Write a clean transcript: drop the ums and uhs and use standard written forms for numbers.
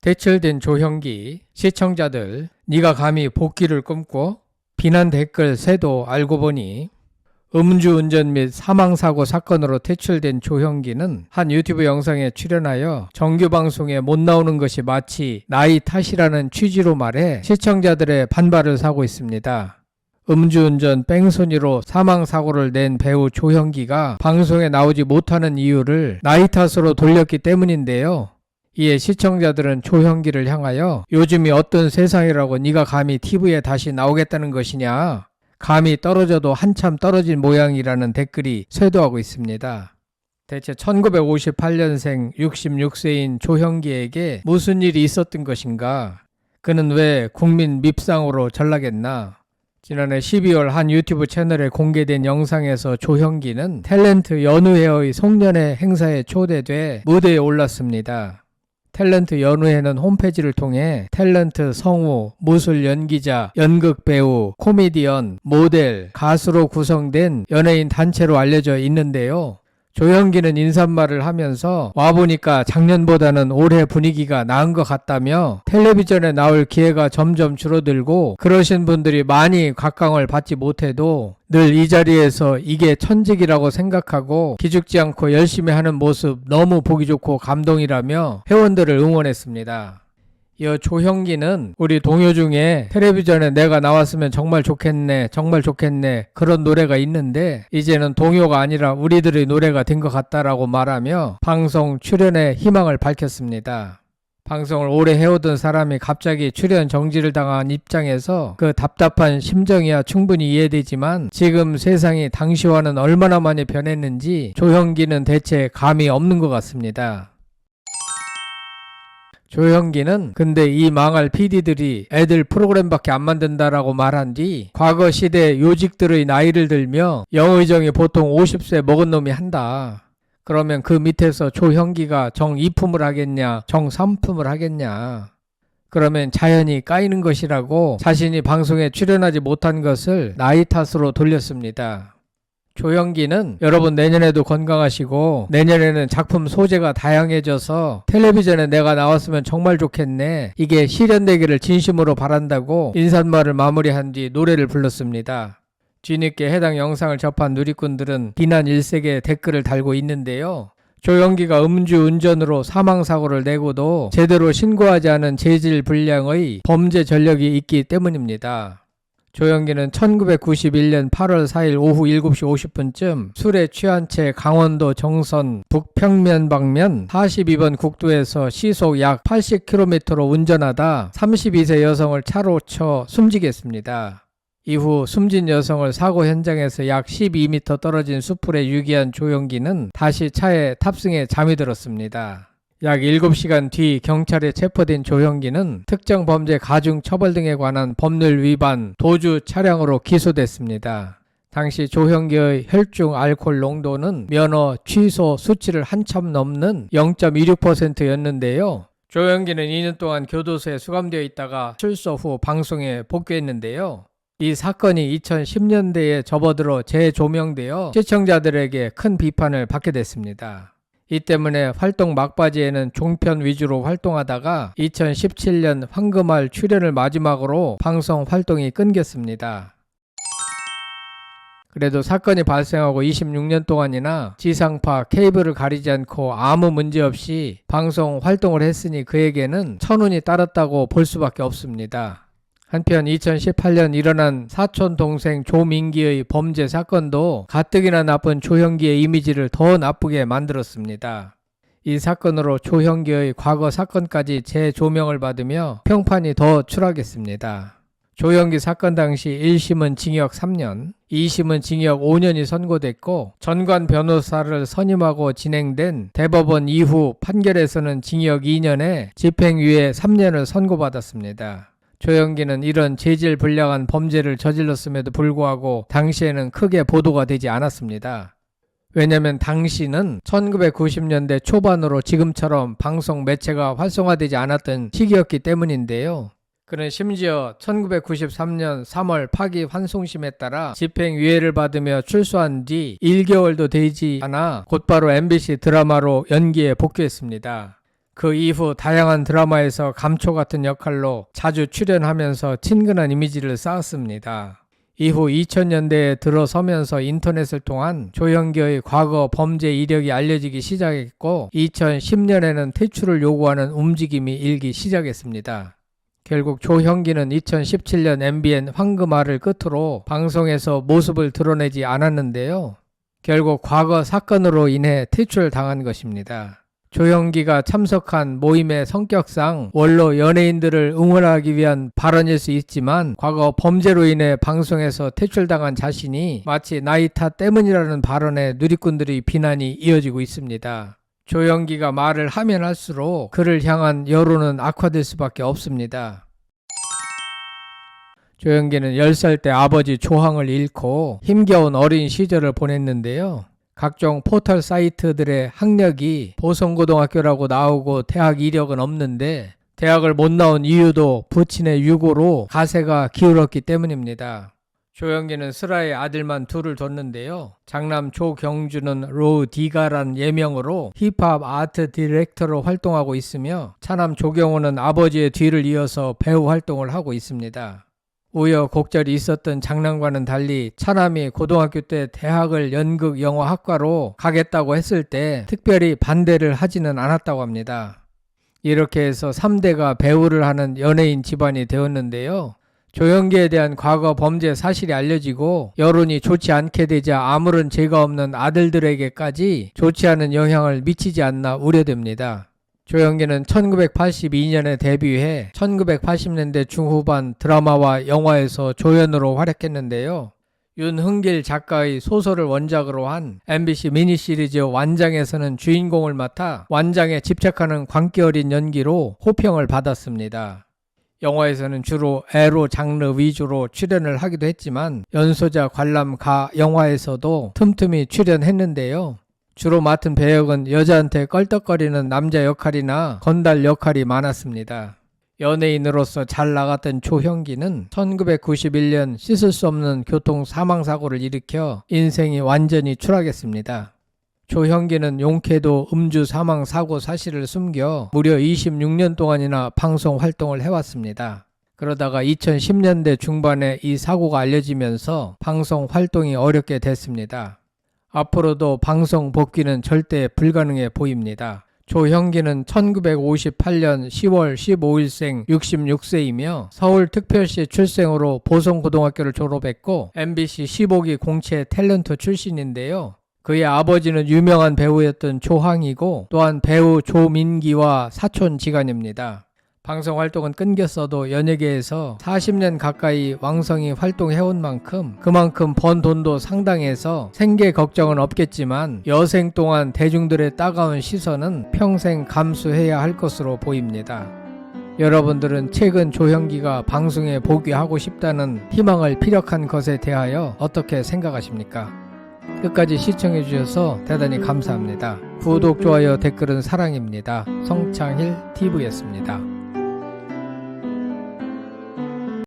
대출된 조형기, 시청자들 네가 감히 복귀를 꿈꿔? 비난 댓글 새도 알고 보니 음주운전 및 사망사고 사건으로 퇴출된 조형기는 한 유튜브 영상에 출연하여 정규방송에 못 나오는 것이 마치 나이 탓이라는 취지로 말해 시청자들의 반발을 사고 있습니다. 음주운전 뺑소니로 사망사고를 낸 배우 조형기가 방송에 나오지 못하는 이유를 나이 탓으로 돌렸기 때문인데요. 이에 시청자들은 조형기를 향하여 요즘이 어떤 세상이라고 네가 감히 TV에 다시 나오겠다는 것이냐, 감히 떨어져도 한참 떨어진 모양이라는 댓글이 쇄도하고 있습니다. 대체 1958년생 66세인 조형기에게 무슨 일이 있었던 것인가? 그는 왜 국민 밉상으로 전락했나? 지난해 12월 한 유튜브 채널에 공개된 영상에서 조형기는 탤런트 연우회의 송년회 행사에 초대돼 무대에 올랐습니다. 탤런트 연우회는 홈페이지를 통해 탤런트 성우, 무술 연기자, 연극 배우, 코미디언, 모델, 가수로 구성된 연예인 단체로 알려져 있는데요. 조형기는 인사말을 하면서 와보니까 작년보다는 올해 분위기가 나은 것 같다며 텔레비전에 나올 기회가 점점 줄어들고 그러신 분들이 많이 각광을 받지 못해도 늘 이 자리에서 이게 천직이라고 생각하고 기죽지 않고 열심히 하는 모습 너무 보기 좋고 감동이라며 회원들을 응원했습니다. 이어 조형기는 우리 동요 중에 텔레비전에 내가 나왔으면 정말 좋겠네, 정말 좋겠네 그런 노래가 있는데 이제는 동요가 아니라 우리들의 노래가 된 것 같다라고 말하며 방송 출연의 희망을 밝혔습니다. 방송을 오래 해오던 사람이 갑자기 출연 정지를 당한 입장에서 그 답답한 심정이야 충분히 이해되지만 지금 세상이 당시와는 얼마나 많이 변했는지 조형기는 대체 감이 없는 것 같습니다. 조형기는 근데 이 망할 PD들이 애들 프로그램밖에 안 만든다라고 말한 뒤 과거 시대 요직들의 나이를 들며 영의정이 보통 50세 먹은 놈이 한다. 그러면 그 밑에서 조형기가 정 2품을 하겠냐, 정 3품을 하겠냐. 그러면 자연히 까이는 것이라고 자신이 방송에 출연하지 못한 것을 나이 탓으로 돌렸습니다. 조형기는 여러분 내년에도 건강하시고 내년에는 작품 소재가 다양해져서 텔레비전에 내가 나왔으면 정말 좋겠네. 이게 실현되기를 진심으로 바란다고 인사말을 마무리한 뒤 노래를 불렀습니다. 뒤늦게 해당 영상을 접한 누리꾼들은 비난 일색의 댓글을 달고 있는데요. 조형기가 음주운전으로 사망사고를 내고도 제대로 신고하지 않은 재질 불량의 범죄 전력이 있기 때문입니다. 조형기는 1991년 8월 4일 오후 7시 50분쯤 술에 취한 채 강원도 정선 북평면 방면 42번 국도에서 시속 약 80km로 운전하다 32세 여성을 차로 쳐 숨지게 했습니다. 이후 숨진 여성을 사고 현장에서 약 12m 떨어진 수풀에 유기한 조형기는 다시 차에 탑승해 잠이 들었습니다. 약 7시간 뒤 경찰에 체포된 조형기는 특정 범죄 가중 처벌 등에 관한 법률 위반 도주 차량으로 기소됐습니다. 당시 조형기의 혈중 알코올 농도는 면허 취소 수치를 한참 넘는 0.26%였는데요. 조형기는 2년 동안 교도소에 수감되어 있다가 출소 후 방송에 복귀했는데요. 이 사건이 2010년대에 접어들어 재조명되어 시청자들에게 큰 비판을 받게 됐습니다. 이 때문에 활동 막바지에는 종편 위주로 활동하다가 2017년 황금알 출연을 마지막으로 방송 활동이 끊겼습니다. 그래도 사건이 발생하고 26년 동안이나 지상파, 케이블을 가리지 않고 아무 문제 없이 방송 활동을 했으니 그에게는 천운이 따랐다고 볼 수밖에 없습니다. 한편 2018년 일어난 사촌 동생 조민기의 범죄 사건도 가뜩이나 나쁜 조형기의 이미지를 더 나쁘게 만들었습니다. 이 사건으로 조형기의 과거 사건까지 재조명을 받으며 평판이 더 추락했습니다. 조형기 사건 당시 1심은 징역 3년, 2심은 징역 5년이 선고됐고 전관 변호사를 선임하고 진행된 대법원 이후 판결에서는 징역 2년에 집행유예 3년을 선고받았습니다. 조형기는 이런 재질 불량한 범죄를 저질렀음에도 불구하고 당시에는 크게 보도가 되지 않았습니다. 왜냐하면 당시는 1990년대 초반으로 지금처럼 방송 매체가 활성화되지 않았던 시기였기 때문인데요. 그는 심지어 1993년 3월 파기환송심에 따라 집행유예를 받으며 출소한 뒤 1개월도 되지 않아 곧바로 MBC 드라마로 연기에 복귀했습니다. 그 이후 다양한 드라마에서 감초 같은 역할로 자주 출연하면서 친근한 이미지를 쌓았습니다. 이후 2000년대에 들어서면서 인터넷을 통한 조형기의 과거 범죄 이력이 알려지기 시작했고 2010년에는 퇴출을 요구하는 움직임이 일기 시작했습니다. 결국 조형기는 2017년 MBN 황금알을 끝으로 방송에서 모습을 드러내지 않았는데요. 결국 과거 사건으로 인해 퇴출당한 것입니다. 조형기가 참석한 모임의 성격상 원로 연예인들을 응원하기 위한 발언일 수 있지만 과거 범죄로 인해 방송에서 퇴출당한 자신이 마치 나이 탓 때문이라는 발언에 누리꾼들의 비난이 이어지고 있습니다. 조형기가 말을 하면 할수록 그를 향한 여론은 악화될 수밖에 없습니다. 조형기는 10살 때 아버지 조항을 잃고 힘겨운 어린 시절을 보냈는데요. 각종 포털 사이트들의 학력이 보성고등학교라고 나오고 대학 이력은 없는데 대학을 못 나온 이유도 부친의 유고로 가세가 기울었기 때문입니다. 조형기는 슬아의 아들만 둘을 뒀는데요. 장남 조경주는 로디가란 예명으로 힙합 아트 디렉터로 활동하고 있으며 차남 조경호는 아버지의 뒤를 이어서 배우 활동을 하고 있습니다. 우여곡절이 있었던 장남과는 달리 차남이 고등학교 때 대학을 연극영화학과로 가겠다고 했을 때 특별히 반대를 하지는 않았다고 합니다. 이렇게 해서 3대가 배우를 하는 연예인 집안이 되었는데요. 조형기에 대한 과거 범죄 사실이 알려지고 여론이 좋지 않게 되자 아무런 죄가 없는 아들들에게까지 좋지 않은 영향을 미치지 않나 우려됩니다. 조형기는 1982년에 데뷔해 1980년대 중후반 드라마와 영화에서 조연으로 활약했는데요. 윤흥길 작가의 소설을 원작으로 한 MBC 미니시리즈 완장에서는 주인공을 맡아 완장에 집착하는 광기 어린 연기로 호평을 받았습니다. 영화에서는 주로 에로 장르 위주로 출연을 하기도 했지만 연소자 관람 가 영화에서도 틈틈이 출연했는데요. 주로 맡은 배역은 여자한테 껄떡거리는 남자 역할이나 건달 역할이 많았습니다. 연예인으로서 잘 나갔던 조형기는 1991년 씻을 수 없는 교통 사망사고를 일으켜 인생이 완전히 추락했습니다. 조형기는 용케도 음주 사망 사고 사실을 숨겨 무려 26년 동안이나 방송 활동을 해왔습니다. 그러다가 2010년대 중반에 이 사고가 알려지면서 방송 활동이 어렵게 됐습니다. 앞으로도 방송 복귀는 절대 불가능해 보입니다. 조형기는 1958년 10월 15일생 66세이며 서울특별시 출생으로 보성고등학교를 졸업했고 MBC 15기 공채 탤런트 출신인데요. 그의 아버지는 유명한 배우였던 조항이고 또한 배우 조민기와 사촌지간입니다. 방송 활동은 끊겼어도 연예계에서 40년 가까이 왕성히 활동해온 만큼 그만큼 번 돈도 상당해서 생계 걱정은 없겠지만 여생 동안 대중들의 따가운 시선은 평생 감수해야 할 것으로 보입니다. 여러분들은 최근 조형기가 방송에 복귀하고 싶다는 희망을 피력한 것에 대하여 어떻게 생각하십니까? 끝까지 시청해 주셔서 대단히 감사합니다. 구독, 좋아요, 댓글은 사랑입니다. 성창힐 TV였습니다.